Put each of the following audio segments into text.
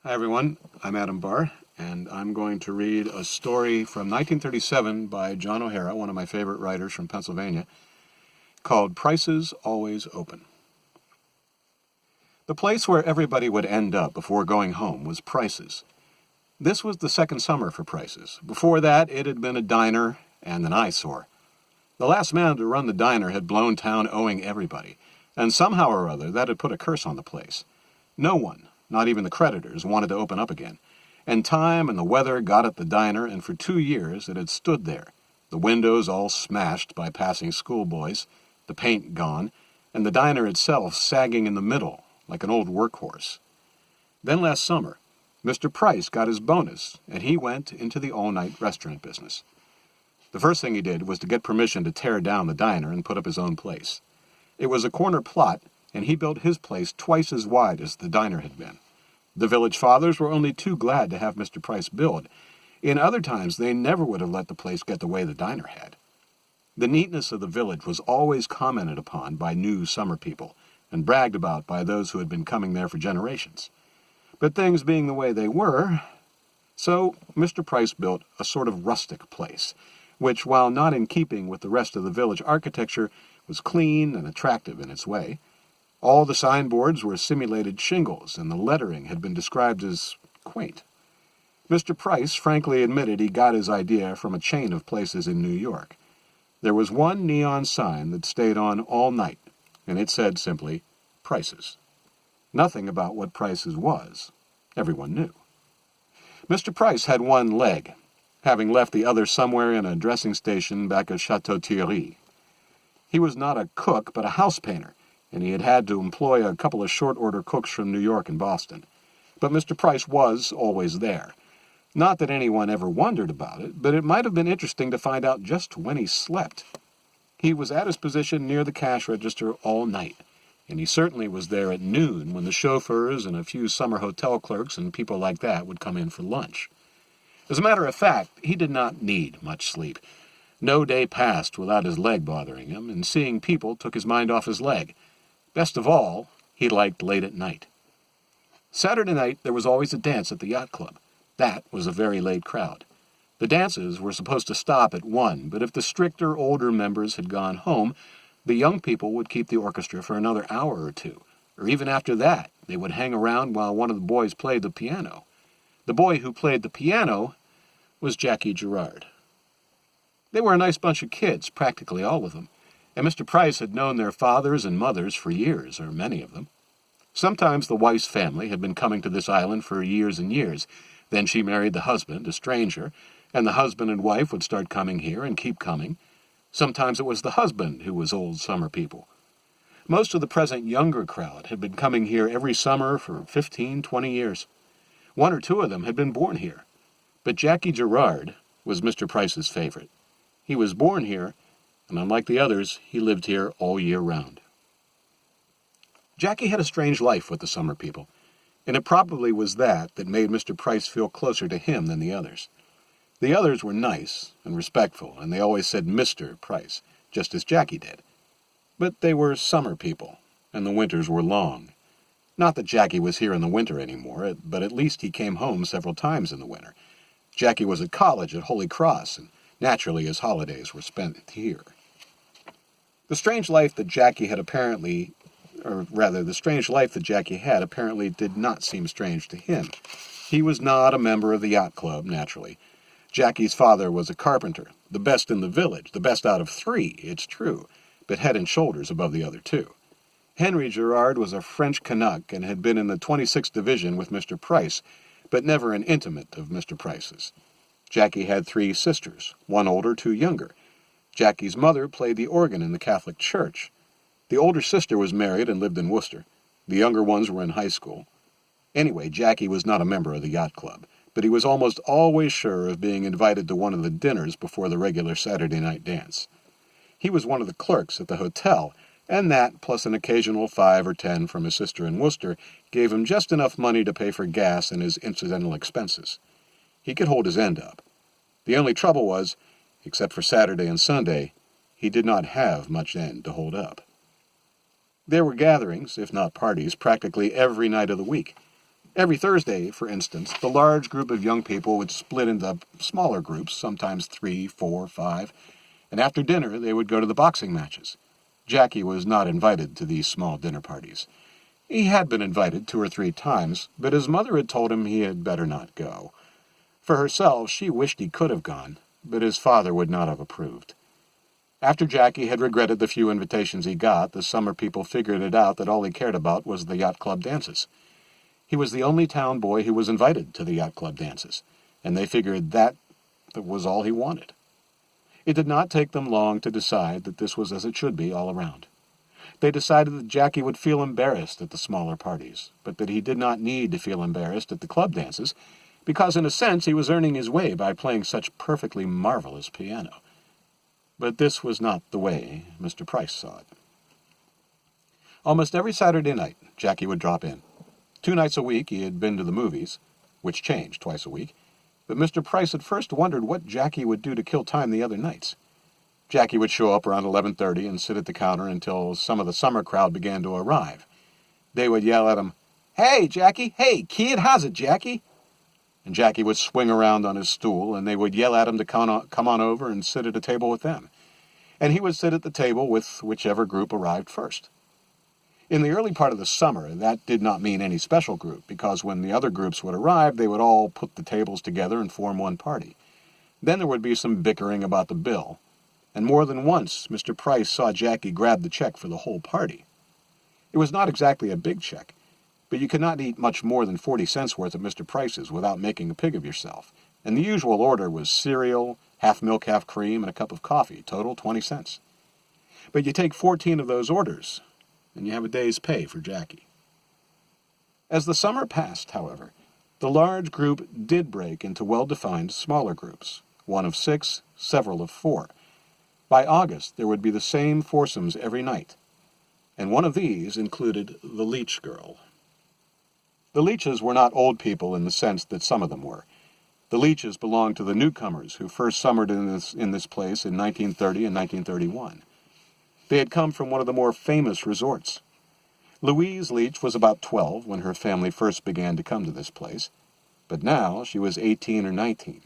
Hi everyone, I'm Adam Barr, and I'm going to read a story from 1937 by John O'Hara, one of my favorite writers from Pennsylvania, called Prices Always Open. The place where everybody would end up before going home was Price's. This was the second summer for Price's. Before that, it had been a diner and an eyesore. The last man to run the diner had blown town owing everybody, and somehow or other that had put a curse on the place. No one, not even the creditors, wanted to open up again. And time and the weather got at the diner, and for 2 years it had stood there, the windows all smashed by passing schoolboys, the paint gone, and the diner itself sagging in the middle like an old workhorse. Then last summer, Mr. Price got his bonus, and he went into the all-night restaurant business. The first thing he did was to get permission to tear down the diner and put up his own place. It was a corner plot, and he built his place twice as wide as the diner had been. The village fathers were only too glad to have Mr. Price build. In other times, they never would have let the place get the way the diner had. The neatness of the village was always commented upon by new summer people, and bragged about by those who had been coming there for generations. But things being the way they were, so Mr. Price built a sort of rustic place, which, while not in keeping with the rest of the village architecture, was clean and attractive in its way. All the signboards were simulated shingles, and the lettering had been described as quaint. Mr. Price frankly admitted he got his idea from a chain of places in New York. There was one neon sign that stayed on all night, and it said simply, Prices. Nothing about what Prices was. Everyone knew. Mr. Price had one leg, having left the other somewhere in a dressing station back at Chateau Thierry. He was not a cook, but a house painter, and he had had to employ a couple of short-order cooks from New York and Boston. But Mr. Price was always there. Not that anyone ever wondered about it, but it might have been interesting to find out just when he slept. He was at his position near the cash register all night, and he certainly was there at noon when the chauffeurs and a few summer hotel clerks and people like that would come in for lunch. As a matter of fact, he did not need much sleep. No day passed without his leg bothering him, and seeing people took his mind off his leg. Best of all, he liked late at night. Saturday night there was always a dance at the yacht club. That was a very late crowd. The dances were supposed to stop at 1, but if the stricter, older members had gone home, the young people would keep the orchestra for another hour or two, or even after that they would hang around while one of the boys played the piano. The boy who played the piano was Jackie Gerard. They were a nice bunch of kids, practically all of them, and Mr. Price had known their fathers and mothers for years, or many of them. Sometimes the wife's family had been coming to this island for years and years. Then she married the husband, a stranger, and the husband and wife would start coming here and keep coming. Sometimes it was the husband who was old summer people. Most of the present younger crowd had been coming here every summer for 15, 20 years. 1 or 2 of them had been born here. But Jackie Gerard was Mr. Price's favorite. He was born here, and unlike the others, he lived here all year round. Jackie had a strange life with the summer people, and it probably was that made Mr. Price feel closer to him than the others. The others were nice and respectful, and they always said Mr. Price, just as Jackie did. But they were summer people, and the winters were long. Not that Jackie was here in the winter anymore, but at least he came home several times in the winter. Jackie was at college at Holy Cross, and naturally his holidays were spent here. The strange life that Jackie had apparently did not seem strange to him. He was not a member of the yacht club, naturally. Jackie's father was a carpenter, the best in the village, the best out of 3, it's true, but head and shoulders above the other 2. Henry Gerard was a French Canuck and had been in the 26th Division with Mr. Price, but never an intimate of Mr. Price's. Jackie had 3 sisters, 1 older, 2 younger. Jackie's mother played the organ in the Catholic Church. The older sister was married and lived in Worcester. The younger ones were in high school. Anyway, Jackie was not a member of the yacht club, but he was almost always sure of being invited to one of the dinners before the regular Saturday night dance. He was one of the clerks at the hotel, and that, plus an occasional 5 or 10 from his sister in Worcester, gave him just enough money to pay for gas and his incidental expenses. He could hold his end up. The only trouble was, except for Saturday and Sunday, he did not have much end to hold up. There were gatherings, if not parties, practically every night of the week. Every Thursday, for instance, the large group of young people would split into smaller groups, sometimes 3, 4, 5, and after dinner they would go to the boxing matches. Jackie was not invited to these small dinner parties. He had been invited 2 or 3 times, but his mother had told him he had better not go. For herself, she wished he could have gone, but his father would not have approved. After Jackie had regretted the few invitations he got, the summer people figured it out that all he cared about was the yacht club dances. He was the only town boy who was invited to the yacht club dances, and they figured that was all he wanted. It did not take them long to decide that this was as it should be all around. They decided that Jackie would feel embarrassed at the smaller parties, but that he did not need to feel embarrassed at the club dances, because in a sense he was earning his way by playing such perfectly marvelous piano. But this was not the way Mr. Price saw it. Almost every Saturday night, Jackie would drop in. 2 nights a week he had been to the movies, which changed twice a week, but Mr. Price at first wondered what Jackie would do to kill time the other nights. Jackie would show up around 11:30 and sit at the counter until some of the summer crowd began to arrive. They would yell at him, "Hey, Jackie! Hey, kid, how's it, Jackie?" And Jackie would swing around on his stool, and they would yell at him to come on over and sit at a table with them. And he would sit at the table with whichever group arrived first. In the early part of the summer, that did not mean any special group, because when the other groups would arrive, they would all put the tables together and form one party. Then there would be some bickering about the bill, and more than once Mr. Price saw Jackie grab the check for the whole party. It was not exactly a big check, but you could not eat much more than 40 cents worth at Mr. Price's without making a pig of yourself, and the usual order was cereal, half milk, half cream, and a cup of coffee, total 20 cents. But you take 14 of those orders, and you have a day's pay for Jackie. As the summer passed, however, the large group did break into well-defined smaller groups, one of 6, several of 4. By August, there would be the same foursomes every night, and one of these included the Leach girl. The Leaches were not old people in the sense that some of them were. The Leaches belonged to the newcomers who first summered in this place in 1930 and 1931. They had come from one of the more famous resorts. Louise Leach was about 12 when her family first began to come to this place, but now she was 18 or 19.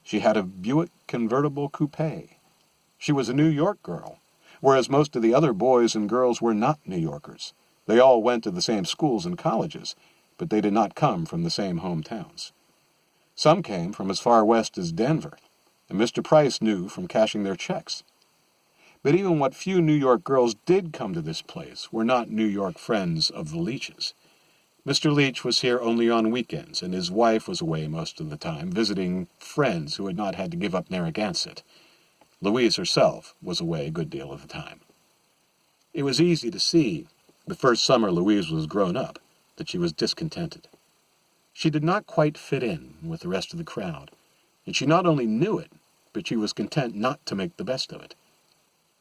She had a Buick convertible coupe. She was a New York girl, whereas most of the other boys and girls were not New Yorkers. They all went to the same schools and colleges, but they did not come from the same hometowns. Some came from as far west as Denver, and Mr. Price knew from cashing their checks. But even what few New York girls did come to this place were not New York friends of the Leaches. Mr. Leach was here only on weekends, and his wife was away most of the time, visiting friends who had not had to give up Narragansett. Louise herself was away a good deal of the time. It was easy to see, the first summer Louise was grown up, that she was discontented. She did not quite fit in with the rest of the crowd, and she not only knew it, but she was content not to make the best of it.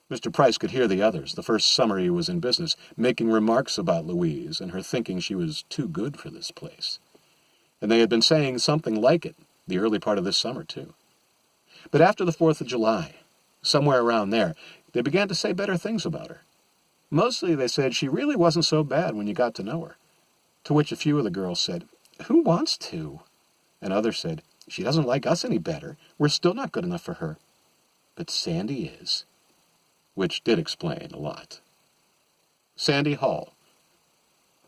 Mr. Price could hear the others, the first summer he was in business, making remarks about Louise and her thinking she was too good for this place. And they had been saying something like it the early part of this summer, too. But after the 4th of July, somewhere around there, they began to say better things about her. Mostly they said she really wasn't so bad when you got to know her. To which a few of the girls said, "Who wants to?" And others said, "She doesn't like us any better. We're still not good enough for her. But Sandy is." Which did explain a lot. Sandy Hall.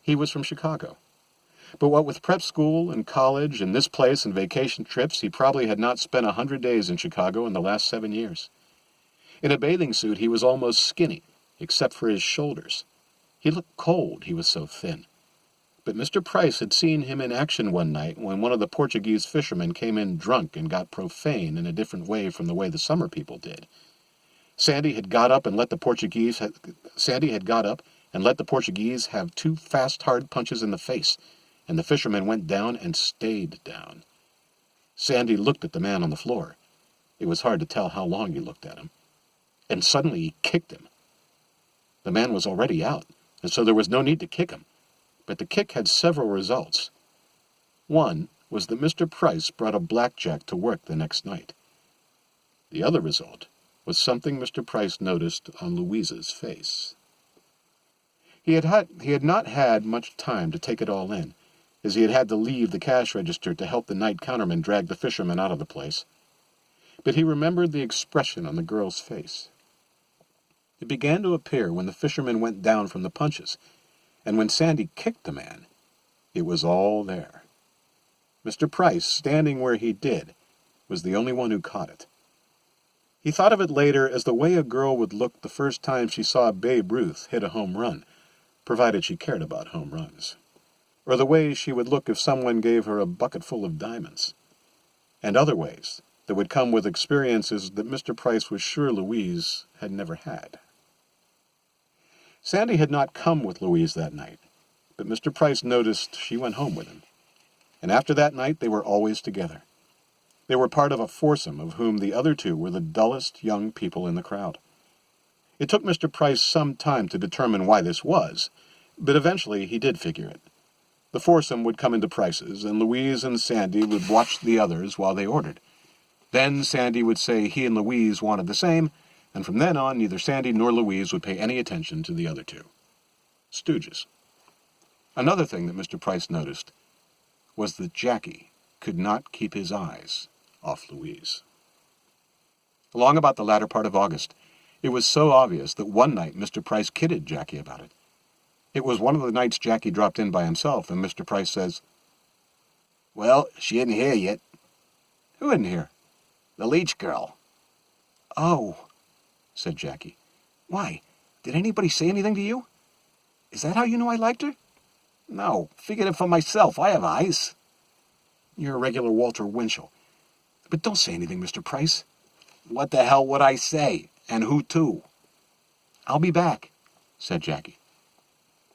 He was from Chicago. But what with prep school and college and this place and vacation trips, he probably had not spent 100 days in Chicago in the last 7 years. In a bathing suit, he was almost skinny, except for his shoulders. He looked cold, he was so thin. But Mr. Price had seen him in action one night when one of the Portuguese fishermen came in drunk and got profane in a different way from the way the summer people did. Sandy had got up and let the Portuguese have 2 fast, hard punches in the face, and the fisherman went down and stayed down. Sandy looked at the man on the floor. It was hard to tell how long he looked at him. And suddenly he kicked him. The man was already out, and so there was no need to kick him. But the kick had several results. One was that Mr. Price brought a blackjack to work the next night. The other result was something Mr. Price noticed on Louise's face. He had not had much time to take it all in. as he had had to leave the cash register to help the night counterman drag the fisherman out of the place. But he remembered the expression on the girl's face. It began to appear when the fisherman went down from the punches, and when Sandy kicked the man. It was all there. Mr. Price, standing where he did, was the only one who caught it. He thought of it later as the way a girl would look the first time she saw Babe Ruth hit a home run, provided she cared about home runs, or the way she would look if someone gave her a bucket full of diamonds, and other ways that would come with experiences that Mr. Price was sure Louise had never had. Sandy had not come with Louise that night, but Mr. Price noticed she went home with him, and after that night they were always together. They were part of a foursome of whom the other two were the dullest young people in the crowd. It took Mr. Price some time to determine why this was, but eventually he did figure it. The foursome would come into Price's, and Louise and Sandy would watch the others while they ordered. Then Sandy would say he and Louise wanted the same, and from then on neither Sandy nor Louise would pay any attention to the other two. Stooges. Another thing that Mr. Price noticed was that Jackie could not keep his eyes off Louise. Along about the latter part of August, it was so obvious that one night Mr. Price kidded Jackie about it. It was one of the nights Jackie dropped in by himself, and Mr. Price says, "Well, she isn't here yet." "Who isn't here?" "The Leach girl." "Oh," said Jackie. "Why, did anybody say anything to you? Is that how you know I liked her?" "No, figured it for myself. I have eyes." "You're a regular Walter Winchell. But don't say anything, Mr. Price." "What the hell would I say? And who to?" "I'll be back," said Jackie.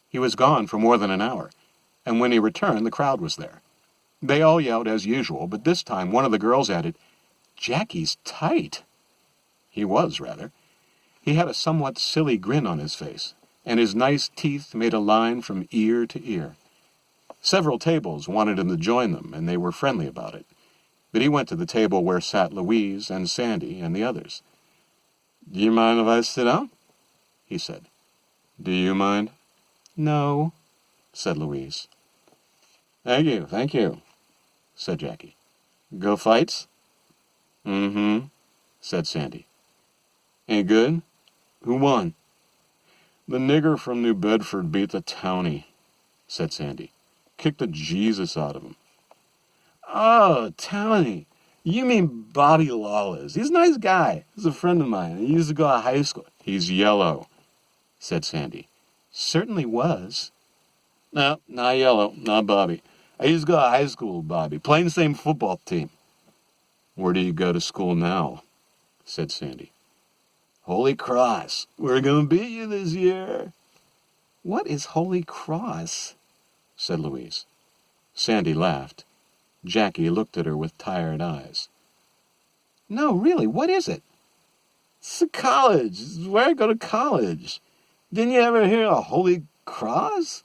He was gone for more than an hour, and when he returned, the crowd was there. They all yelled as usual, but this time one of the girls added, "Jackie's tight." He was, rather. He had a somewhat silly grin on his face, and his nice teeth made a line from ear to ear. Several tables wanted him to join them, and they were friendly about it. But he went to the table where sat Louise and Sandy and the others. "Do you mind if I sit down?" he said. "Do you mind?" "No," said Louise. Thank you, said Jackie. "Go fights?" "Mm-hmm," said Sandy. "Ain't good? Who won?" "The nigger from New Bedford beat the townie," said Sandy. "Kicked the Jesus out of him." "Oh, Townie. You mean Bobby Lawless. He's a nice guy. He's a friend of mine. He used to go to high school." "He's yellow," said Sandy. "Certainly was." "No, not yellow, not Bobby. I used to go to high school with Bobby, playing the same football team." "Where do you go to school now?" said Sandy. "Holy Cross. We're going to beat you this year." "What is Holy Cross?" said Louise. Sandy laughed. Jackie looked at her with tired eyes. "No, really, what is it?" "It's a college. It's where I go to college. Didn't you ever hear of Holy Cross?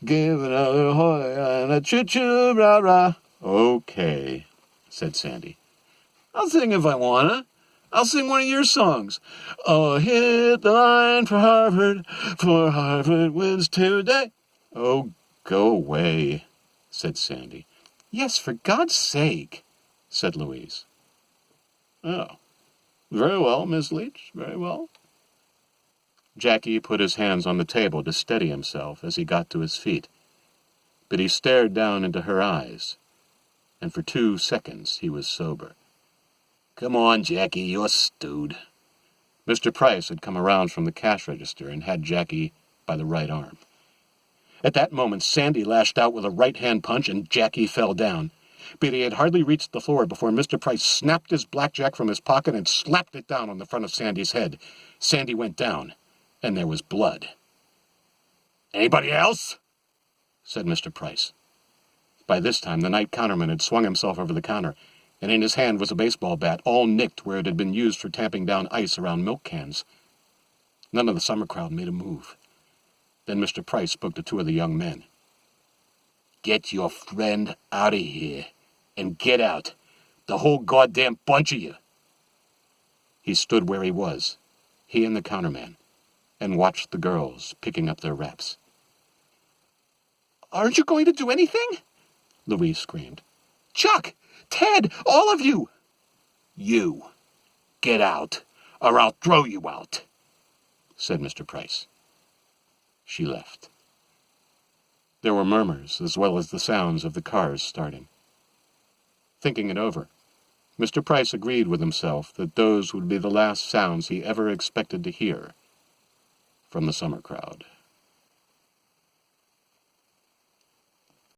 Give another hoy and a choo-choo rah-rah." "Okay," said Sandy. "I'll sing if I wanna. I'll sing one of your songs. Oh, hit the line for Harvard wins today." "Oh, go away," said Sandy. "Yes, for God's sake," said Louise. "Oh, very well, Miss Leach, very well." Jackie put his hands on the table to steady himself as he got to his feet, but he stared down into her eyes, and for 2 seconds he was sober. "Come on, Jackie, you're stewed." Mr. Price had come around from the cash register and had Jackie by the right arm. At that moment, Sandy lashed out with a right-hand punch, and Jackie fell down. But he had hardly reached the floor before Mr. Price snapped his blackjack from his pocket and slapped it down on the front of Sandy's head. Sandy went down, and there was blood. "Anybody else?" said Mr. Price. By this time, the night counterman had swung himself over the counter, and in his hand was a baseball bat, all nicked where it had been used for tamping down ice around milk cans. None of the summer crowd made a move. Then Mr. Price spoke to 2 of the young men. "Get your friend out of here, and get out, the whole goddamn bunch of you." He stood where he was, he and the counterman, and watched the girls picking up their wraps. "Aren't you going to do anything?" Louise screamed. "Chuck! Ted! All of you!" "You! Get out, or I'll throw you out," said Mr. Price. She left. There were murmurs as well as the sounds of the cars starting. Thinking it over, Mr. Price agreed with himself that those would be the last sounds he ever expected to hear from the summer crowd.